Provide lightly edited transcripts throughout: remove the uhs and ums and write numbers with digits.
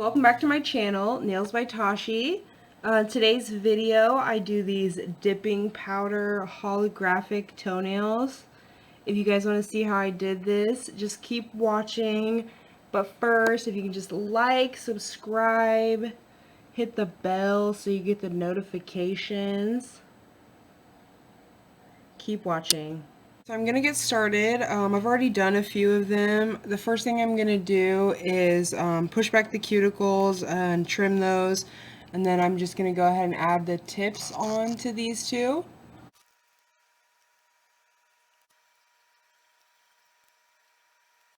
Welcome back to my channel, Nails by Tashi. Today's video, I do these dipping powder holographic toenails. If you guys want to see how I did this, just keep watching. But first, if you can just like, subscribe, hit the bell so you get the notifications. Keep watching. So I'm going to get started. I've already done a few of them. The first thing I'm going to do is push back the cuticles and trim those. And then I'm just going to go ahead and add the tips on to these two.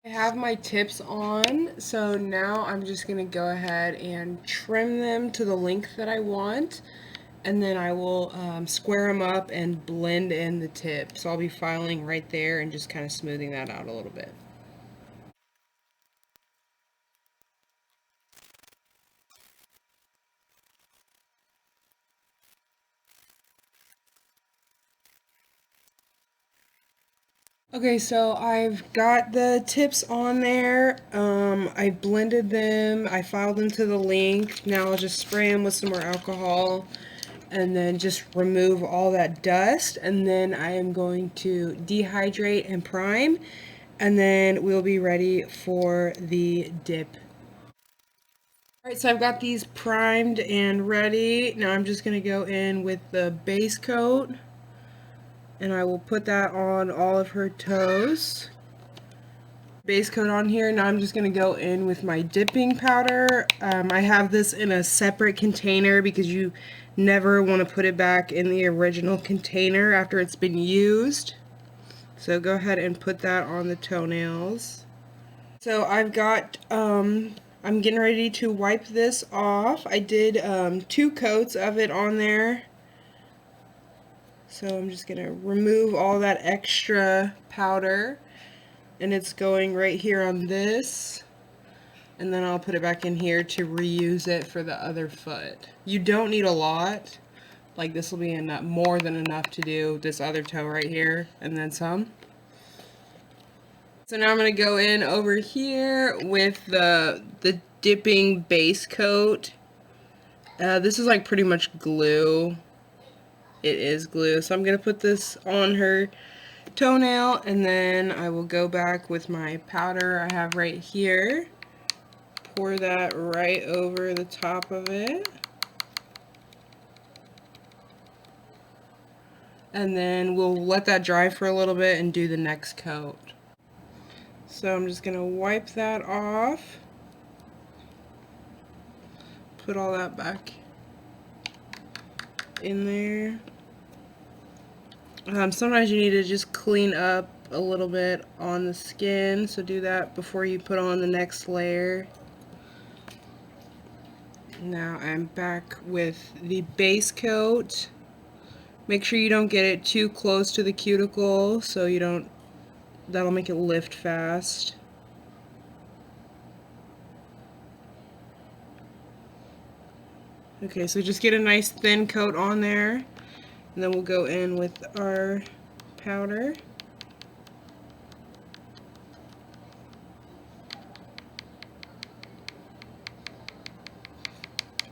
I have my tips on, so now I'm just going to go ahead and trim them to the length that I want. And then I will square them up and blend in the tip. So I'll be filing right there and just kind of smoothing that out a little bit. Okay, so I've got the tips on there. I blended them, I filed them to the length. Now I'll just spray them with some more alcohol and then just remove all that dust. And then I am going to dehydrate and prime, and then we'll be ready for the dip. Alright, so I've got these primed and ready. Now I'm just going to go in with the base coat. And I will put that on all of her toes. Base coat on here. Now I'm just going to go in with my dipping powder. I have this in a separate container because you never want to put it back in the original container after it's been used. So go ahead and put that on the toenails. So I've got, I'm getting ready to wipe this off. I did 2 coats of it on there. So I'm just going to remove all that extra powder, and it's going right here on this, and then I'll put it back in here to reuse it for the other foot. You don't need a lot, like this will be enough, more than enough to do this other toe right here, and then some. So now I'm going to go in over here with the dipping base coat. This is like pretty much glue. It is glue. So I'm going to put this on her toenail, and then I will go back with my powder I have right here. Pour that right over the top of it. And then we'll let that dry for a little bit and do the next coat. So I'm just going to wipe that off. Put all that back in there. Sometimes you need to just clean up a little bit on the skin, so do that before you put on the next layer. Now I'm back with the base coat. Make sure you don't get it too close to the cuticle, so you don't, that'll make it lift fast. Okay, so just get a nice thin coat on there. And then we'll go in with our powder.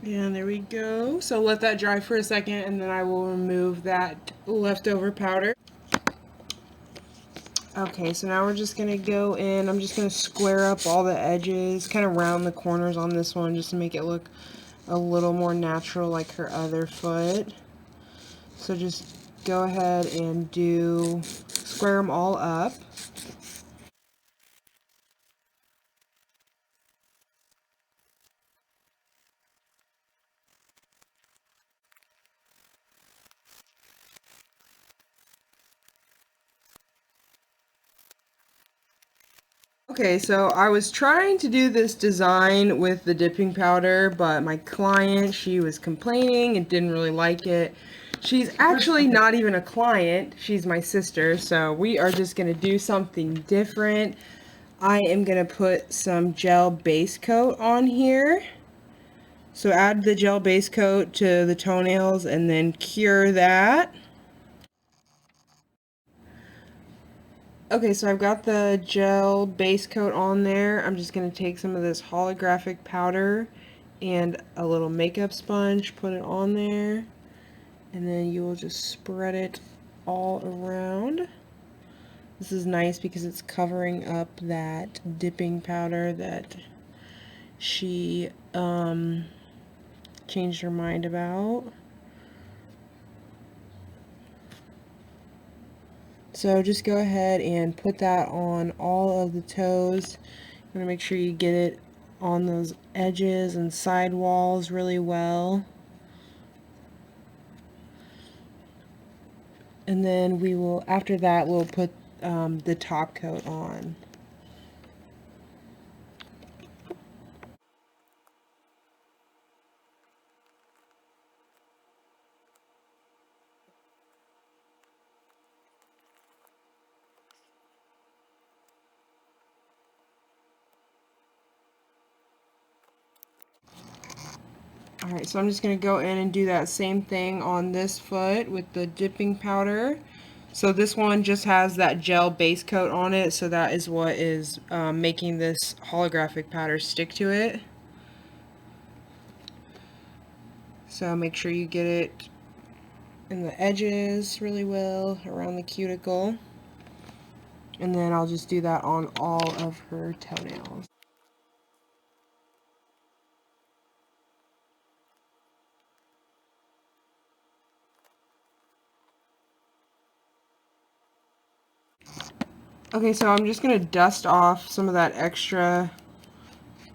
And there we go. So let that dry for a second, and then I will remove that leftover powder. Okay, so now we're just going to go in. I'm just going to square up all the edges, kind of round the corners on this one just to make it look a little more natural like her other foot. So just go ahead and square them all up. Okay, so I was trying to do this design with the dipping powder, but my client, she was complaining and didn't really like it. She's actually not even a client, she's my sister, so we are just going to do something different. I am going to put some gel base coat on here. So add the gel base coat to the toenails and then cure that. Okay, so I've got the gel base coat on there. I'm just going to take some of this holographic powder and a little makeup sponge, put it on there, and then you will just spread it all around. This is nice because it's covering up that dipping powder that she changed her mind about. So just go ahead and put that on all of the toes. You want to make sure you get it on those edges and side walls really well. And then we will, after that, we'll put the top coat on. Alright, so I'm just going to go in and do that same thing on this foot with the dipping powder. So this one just has that gel base coat on it, so that is what is making this holographic powder stick to it. So make sure you get it in the edges really well, around the cuticle. And then I'll just do that on all of her toenails. Okay, so I'm just going to dust off some of that extra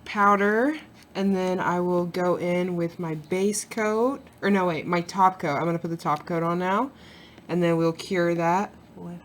powder, and then I will go in with my base coat, or no wait, my top coat. I'm going to put the top coat on now, and then we'll cure that with